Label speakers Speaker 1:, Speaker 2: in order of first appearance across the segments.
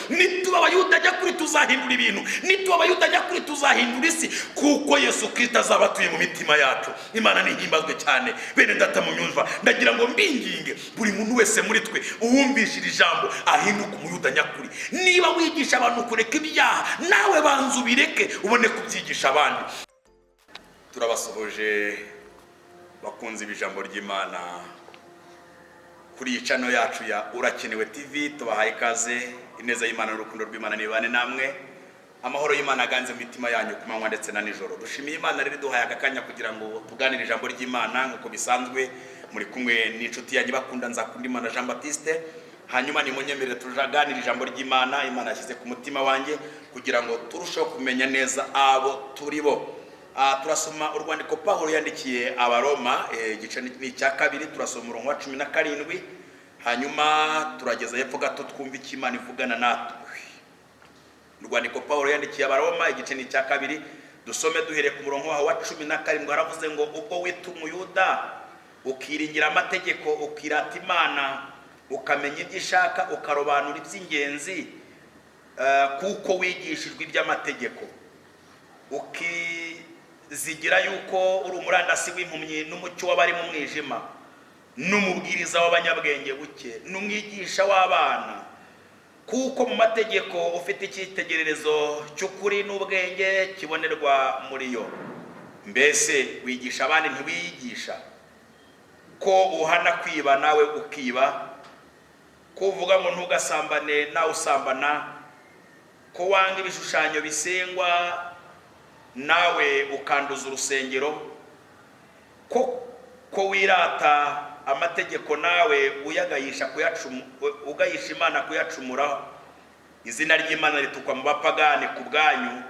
Speaker 1: nituba abayuda nyakuri tuzahindura ibintu, nituba abayuda nyakuri tuzahindura isi, kuko Yesu Kristo azaba atuye mu mitima yacu. Imana nihimbazwe cyane. Bene data munyumva, ndagira ngo mbinginge buri muntu wese muri twe uwumvishira ijambo ahinduka umuyuda nyakuri. Niba wigisha abantu kureka ibyaha, nawe banza ubireke ubone kubyigisha abandi. Turabasohoje bakunze ijambo ry'Imana kuri iyi channel yacu ya Urakenewe TV. Tubahaye ikaze. Ineza y'Imana n'urukundo rw'Imana nibane namwe. Amahoro y'Imana aganze mu mitima yanyu ku manywa ndetse na nijoro. Dushimiye Imana rero duhaye akanya kugira ngo tuganire ijambo ry'Imana nk'uko bisanzwe. Muri kumwe n'inshuti yanyu bakunda Nzakunda Imana Jean Baptiste. Hanyuma nimunyemerere tujaganire ijambo ry'Imana Imana yashyize ku mutima wanjye kugira ngo turusheho kumenya neza abo turibo. Turasoma urwandiko Pawulo yandikiye Abaroma igice cya 2, turasoma umurongo wa 17. Hanyuma turageza hepfo gato twumva icyo Imana ivugana natwe. Urwandiko Pawulo yandikiye Abaroma igice cya 2, dusome duhere ku murongo wa 17. Haravuze ngo ubwo wita umuyuda ukiringira amategeko, ukirata Imana, ukamenya ibyo ishaka, ukarobanura iby'ingenzi, kuko wigishijwe iby'amategeko, zigira yuko uri umurandasi w'impumyi n'umucyo w'abari mu mwijima, n'umubwiriza w'abanyabwenge buke, n'umwigisha w'abana, kuko mu mategeko ufite icyitegererezo cy'ukuri n'ubwenge kibonerwa muri yo. Mbese wigisha abandi ntiwiyigisha? Ko uhana kwiba nawe ukiba? Ko uvuga ngo ntugasambane nawe usambana? Ko wanga ibishushanyo bisengwa nawe ukanduza urusengero? Ko wirata amategeko nawe uyagayisha ugayisha Imana kuyacumura? Izina ry'Imana ritukwa mu bapagani ku bwanyu,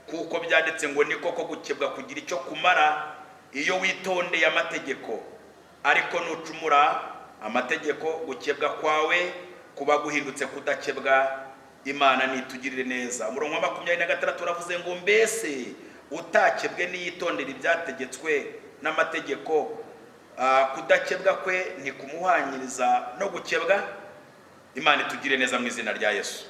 Speaker 1: kuko byanditse ngo ni koko gukebwa kugira icyo kumara iyo witondeye amategeko. Ariko nucumura amategeko, gukebwa kwawe kuba guhindutse kudakebwa. Imana nitugirire neza. Umurongo wa 26 uravuze ngo mbese utakebwe niyitondera ibyategetswe n'amategeko, kudakebwa kwe ntikumuhanyiriza no gukebwa? Imana itugire neza mu izina rya Yesu.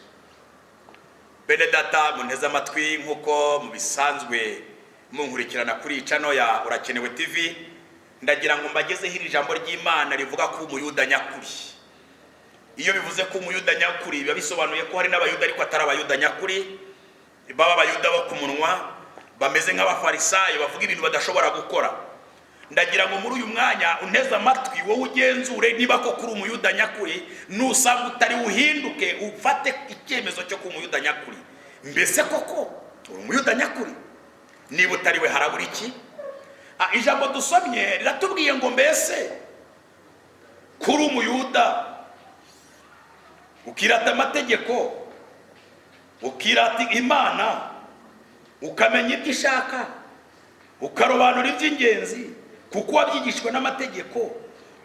Speaker 1: Bene data munteze amatwi, nkuko mubisanzwe munkurikirana kuri channel ya Urakenewe TV, ndagira ngo mbagezeho iri jambo ry'Imana rivuga ko umuyuda nyakuri. Iyo bivuze ko umuyuda nyakuri biba bisobanuye ko hari n'abayuda ariko atari abayuda nyakuri, baba abayuda bo ku munwa, bameze nk'abafarisayo bavuga ibintu badashobora gukora. Ndagira ngo muri uyu mwanya unteze amatwi, wowe ugenzure niba ko kuri umuyuda nyakuri, nusanga utari uhinduke ufate icyemezo cyo ku umuyuda nyakuri. Mbese koko uri umuyuda nyakuri? Niba utari we harabura iki? Ijambo dusomye riratubwiye ngo mbese kuri umuyuda ukirata amategeko, ukirata Imana, ukamenya ibyo ishaka, ukarobanura iby'ingenzi, kuko wabyigishwe n'amategeko,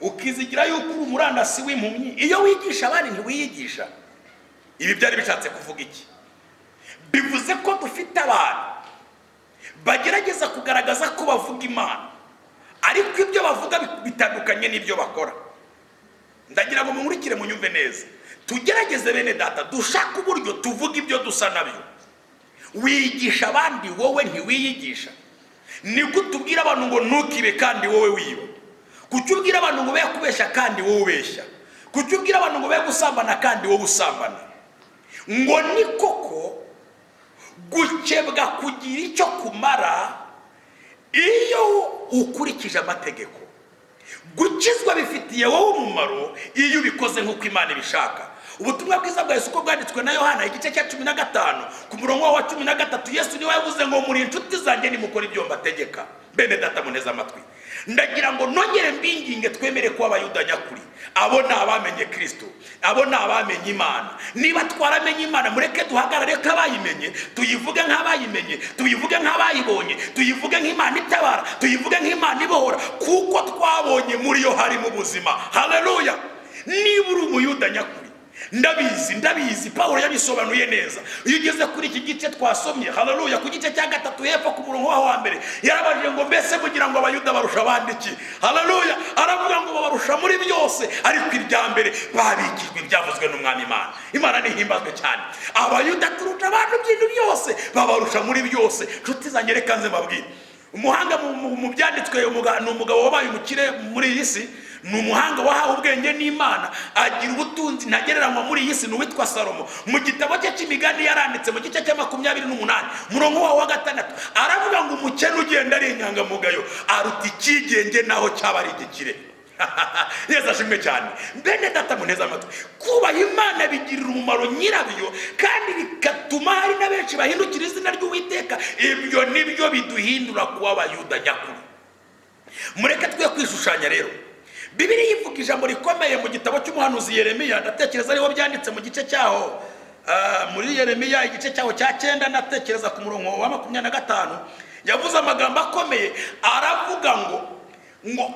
Speaker 1: ukizigira yuko uri umurandasi w'impumyi iyo wigisha abandi ntiwiyigisha. Ibi byari bishatse kuvuga iki? Bivuze ko dufite abantu bagerageza kugaragaza ko bavuga Imana, ariko ibyo bavuga bitandukanye n'ibyo bakora. Ndagira ngo munkurikire munyumve neza. Tugerageze bene data dushaka uburyo tuvuga ibyo dusa nabyo. Wigisha abandi, wowe ntiwiyigisha. Ni gutubwira abantu ngo ntukibe kandi wowe wiba? Kucyubwira abantu ngo be kubeshya kandi wowe ubeshya? Kucyubwira abantu ngo be gusambana kandi wowe usambana? Ngo ni koko gukebwa kugira icyo kumara iyo ukurikije amategeko. Gukizwa bifitiye wowe umumaro iyo ubikoze nk'uko Imana ibishaka. Ubutumwa bwiza bwa Yesu ko bwanditswe na Yohana igice cya 15 ku murongo wa 13, Yesu niwe yavuze ngo muri inshuti zanjye nimukora ibyo mbategeka. Bene data muneza amatwi, ndagira ngo nongere mbinginge twemere ko abayuda nyakuri abo ni abamenye Kristo, abo ni abamenye Imana. Niba twaramenye Imana, mureke duhagarare ko abayimenye, tuyivuge nk'abayimenye, tuyivuge nk'abayibonye, tuyivuge nk'Imana itabara, tuyivuge nk'Imana ibohora, kuko twabonye muri yo harimo ubuzima. Haleluya! Niba uri umuyuda nyakuri, ndabizi Pawulo yabisobanuye neza. Iyo ugeze kuri iki gice twasomye, haleluya, ku gice cya 3 hepfo ku murongo wa mbere, yarabajije ngo mbese kugira ngo abayuda barusha abandi iki? Haleluya, aravuga ngo babarusha muri byose, ariko irya mbere babikijwe ibyavuzwe n'umwami Imana. Imana nihimbazwe cyane. Abayuda turusha abantu ibintu byose, babarusha muri byose. Nshuti zanjye reka nze mbabwire, umuhanga mu byanditswe ni umugabo wabaye umukire muri iyi si, ni umuhanga wahawe ubwenge n'Imana, agira ubutunzi ntagereranywa muri iyi si, n'uwitwa Salomo. Mu gitabo cye cy'imigani yaranditse mu gice cya 28 murongo wa 6 aravuga ngo umukene ugenda ari inyangamugayo aruta ikigenge naho cyaba ari igikire. Yesu ashimwe cyane. Bene data muneza amatwi, kubaha Imana bigirira umumaro nyirabyo, kandi bigatuma hari na benshi bahindukira izina ry'Uwiteka. Ibyo nibyo biduhindura kuba abayuda nyakuri. Mureke twe kwishushanya rero. Bibiliya ivuga ijambo rikomeye mu gitabo cy'umuhanuzi Yeremiya, ndatekereza ariho byanditse mu gice cyaho muri Yeremiya igice cyaho cya 9, ndatekereza ku murongo wa 25, yavuze amagambo akomeye. Aravuga ngo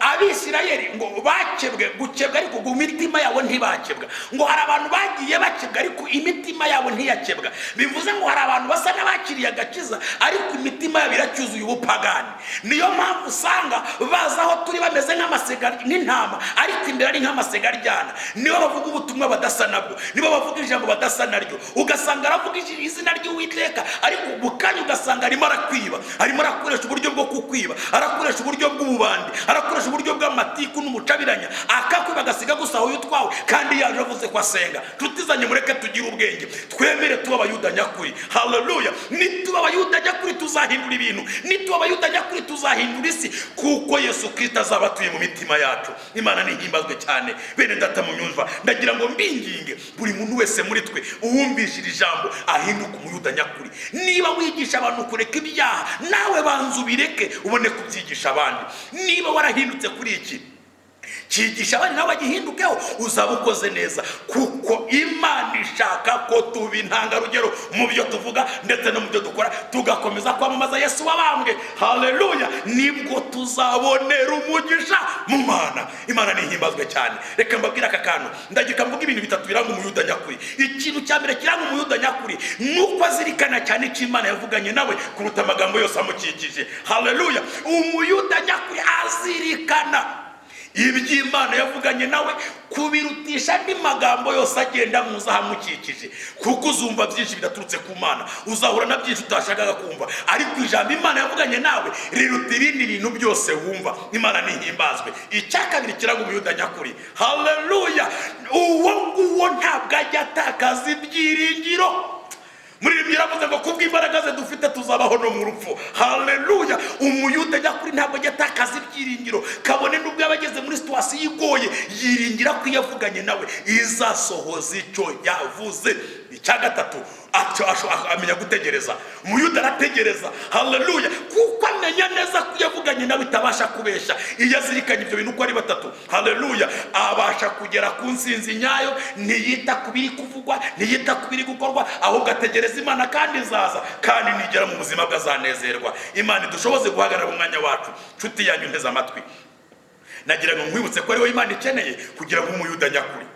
Speaker 1: Abisirayeli ngo bakebwe, gukebwa ariko ngo imitima yabo ntibakebwa. Ngo hari abantu bagiye bakebwa ariko imitima yabo ntiyakebwa. Bivuze ngo hari abantu basa n'abakiriye agakiza ariko imitima yabo iracyuzuye ubupagani. Niyo mpamvu usanga baza aho turi bameze nk'amasega nk'intama, ariko imbere ari nk'amasega aryana. Nibo bavuga ubutumwa badasa nabwo, nibo bavuga ijambo badasa naryo. Ugasanga aravuga izina ry'Uwiteka ariko bukanya ugasanga arimo arakwiba, arimo arakoresha uburyo bwo kukwiba, arakoresha uburyo bw'ububandi, arakoresha uburyo bw'amatiku n'umucabiranya, akakwiba agasiga gusa aho yutwawe kandi yaje avuze ko asenga. Nshuti zanjye mureke tugire ubwenge, twemere tuba abayuda nyakuri. Haleluya, nituba abayuda nyakuri tuzahindura ibintu, nituba abayuda nyakuri tuzahindura isi, kuko Yesu Kristo azaba atuye mu mitima yacu. Imana nihimbazwe cyane. Bene data munyumva, ndagira ngo mbinginge buri muntu wese muri twe uwumvishira ijambo ahinduka umuyuda nyakuri. Niba wigisha abantu kureka ibyaha, nawe banza ubireke ubone kubyigisha abandi. Niba warahindutse kuri iki, cyigisha abandi nawe bagihindukeho, uzaba ukoze neza, kuko Imana ishaka ko tuba intangarugero mu byo tuvuga ndetse no mu byo dukora, tugakomeza kwamamaza Yesu wabambwe. Haleluya, nibwo tuzabonera umugisha mu Mana. Imana nihimbazwe cyane. Reka mbabwira aka kantu, ndagika mvuga ibintu bitatu biranga umuyuda nyakuri. Ikintu cya mbere kiranga umuyuda nyakuri nuko azirikana cyane icyo Imana yavuganye nawe kuruta amagambo yose amukikije. Haleluya, umuyuda nyakuri azirikana iby'Imana yavuganye nawe kubirutisha andi magambo yose agenda muza hamukikije, kuko uzumva byinshi bidaturutse ku Mana, uzahura na byinshi utashakaga kumva, ariko ijambo Imana yavuganye nawe riruta ibindi bintu byose wumva. Imana nihimbazwe. Icya kabiri kiranga umuyuda nyakuri, haleluya, uwo nguwo ntabwo ajya atakaza ibyiringiro. Muri ibyo yaravuze ngo kubw'imbaraga ze dufite tuzabaho no mu rupfu. Haleluya, umuyuda nyakuri ntabwo ajya atakaza ibyiringiro, kabone n'ubwo yabageze muri situwasiyo igoye, yiringira ko yavuganye nawe izasohoza icyo yavuze. Icya gatatu, amenya gutegereza. Umuyuda arategereza, haleluya, kuko amenya neza ko yavuganye nawe itabasha kubesha. Iyo azirikanye ibyo bintu uko ari batatu, haleluya, abasha kugera ku nsinzi nyayo. Ntiyita ku biri kuvugwa, ntiyita ku biri gukorwa, ahubwo ategereza Imana kandi izaza, kandi nigera mu buzima bwe azanezerwa. Imana idushoboze guhagarara mu mwanya wacu. Nshuti yanyu nteze amatwi, nagira ngo nkwibutse ko ari wowe Imana ikeneye kugira ngo umuyuda nyakuri.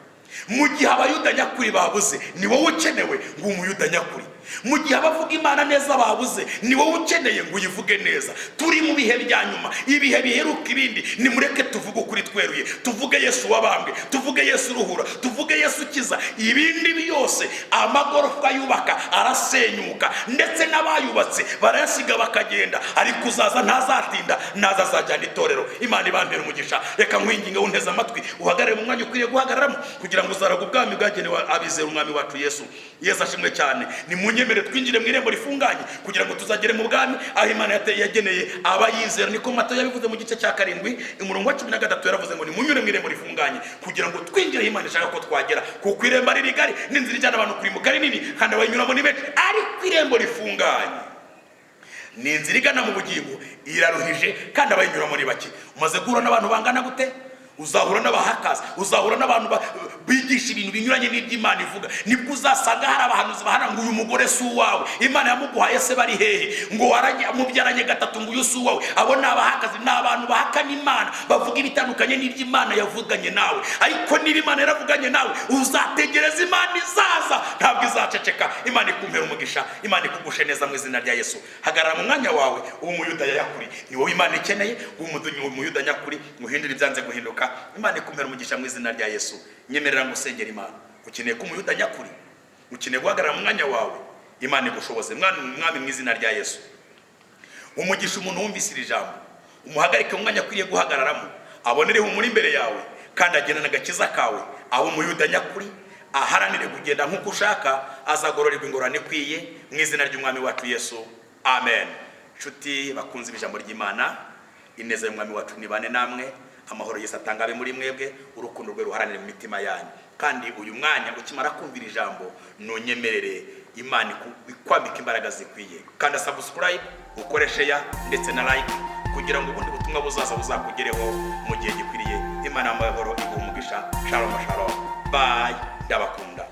Speaker 1: Mu gihe abayuda nyakuri babuze, ni wowe ukenewe ngo umuyuda nyakuri. Mu gihe abavuga Imana neza babuze, ni wowe ukeneye ngo uyivuge neza. Turi mu bihe bya nyuma, ibihe biheruka ibindi. Nimureke tuvuge ukuri tweruye, tuvuge Yesu wabambwe, tuvuge Yesu ruhura, tuvuge Yesu kiza. Ibindi byose, amagorofa yubaka arasenyuka, ndetse n'abayubatse barayasiga bakagenda, ariko uzaza ntazatinda, naza azajyana itorero. Imana ibambere umugisha. Reka nkwinginga unteze amatwi, uhagarare mu mwanya ukwiriye guhagararamo, kugira ngo uzaraga ubwami bwagenewe abizera umwami wacu Yesu. Yesu ashimwe cyane. Ni munyemere twinjire mu irembo rifunganye, kugira ngo tuzagere mu bwami aho Imana yageneye abayizera. Niko Matayo yabivuze mu gice cya 7 umurongo wa 13, yaravuze ngo ni munyure mu irembo rifunganye, kugira ngo twinjire aho Imana ishaka ko twagera. Kuko irembo ari rigari, n'inzira ijyana abantu kuri mu kari nini, kandi abayinyuramo ni benshi, ariko irembo rifunganye ni inzira igana mu bugingo iraruhije, kandi abayinyuramo ni bake. Umaze guhura n'abantu bangana gute? uzahura n'abahakaza, uzahura n'abantu bigisha ibintu binyuranye n'iby'Imana ivuga. Nibwo uzasanga hari abahanuzi bahana ngo uyu mugore si uwawe, Imana yamuguhaye se bari hehe, ngo mubyaranye gatatu ngo uyu si uwawe. Abo ni abahakazi, ni abantu bahakana Imana, bavuga ibitandukanye n'iby'Imana yavuganye nawe. Ariko niba Imana yaravuganye nawe, uzategereza Imana izaza, ntabwo izaceceka. Imana ikumpera umugisha, Imana ikugushe neza mu izina rya Yesu. Hagarara mu mwanya wawe, uwo muyuda yakuri ni wowe Imana ikeneye, uwo muyuda nyakuri muhindura ibyanze guhinduka. Imana ikumpera umugisha mu izina rya Yesu. Nyemerera ngusengera Imana. Ukeneye ko umuyuda nyakuri, ukeneye guhagarara mu mwanya wawe, Imana igushoboze mwami mu izina rya Yesu. Umugisha umuntu wumvise iri jambo, umuhagarike mu mwanya akwiriye guhagararamo, abonereho umuri imbere yawe kandi agena n'agakiza kawe. Aho umuyuda nyakuri aharanire kugenda nk'uko ushaka, azagororerwa ingorane ikwiye mu izina ry'umwami wacu Yesu. Amen. Nshuti bakunze ijambo ry'Imana, ineza y'umwami wacu nibane namwe, amahoro Yesu atanga abe muri mwebwe, urukundo rwe ruharanire mu mitima yanyu. Kandi uyu mwanya ukimara kumvira ijambo, nonyemerere Imana ikwambika imbaraga zikwiye. Kandi subscribe, ukore share ndetse na like, kugira ngo ubundi butumwa buzaza buzakugereho mu gihe gikwiriye. Imana y'amahoro iguhe umugisha. Shalom shalom. Bye. Ndabakunda.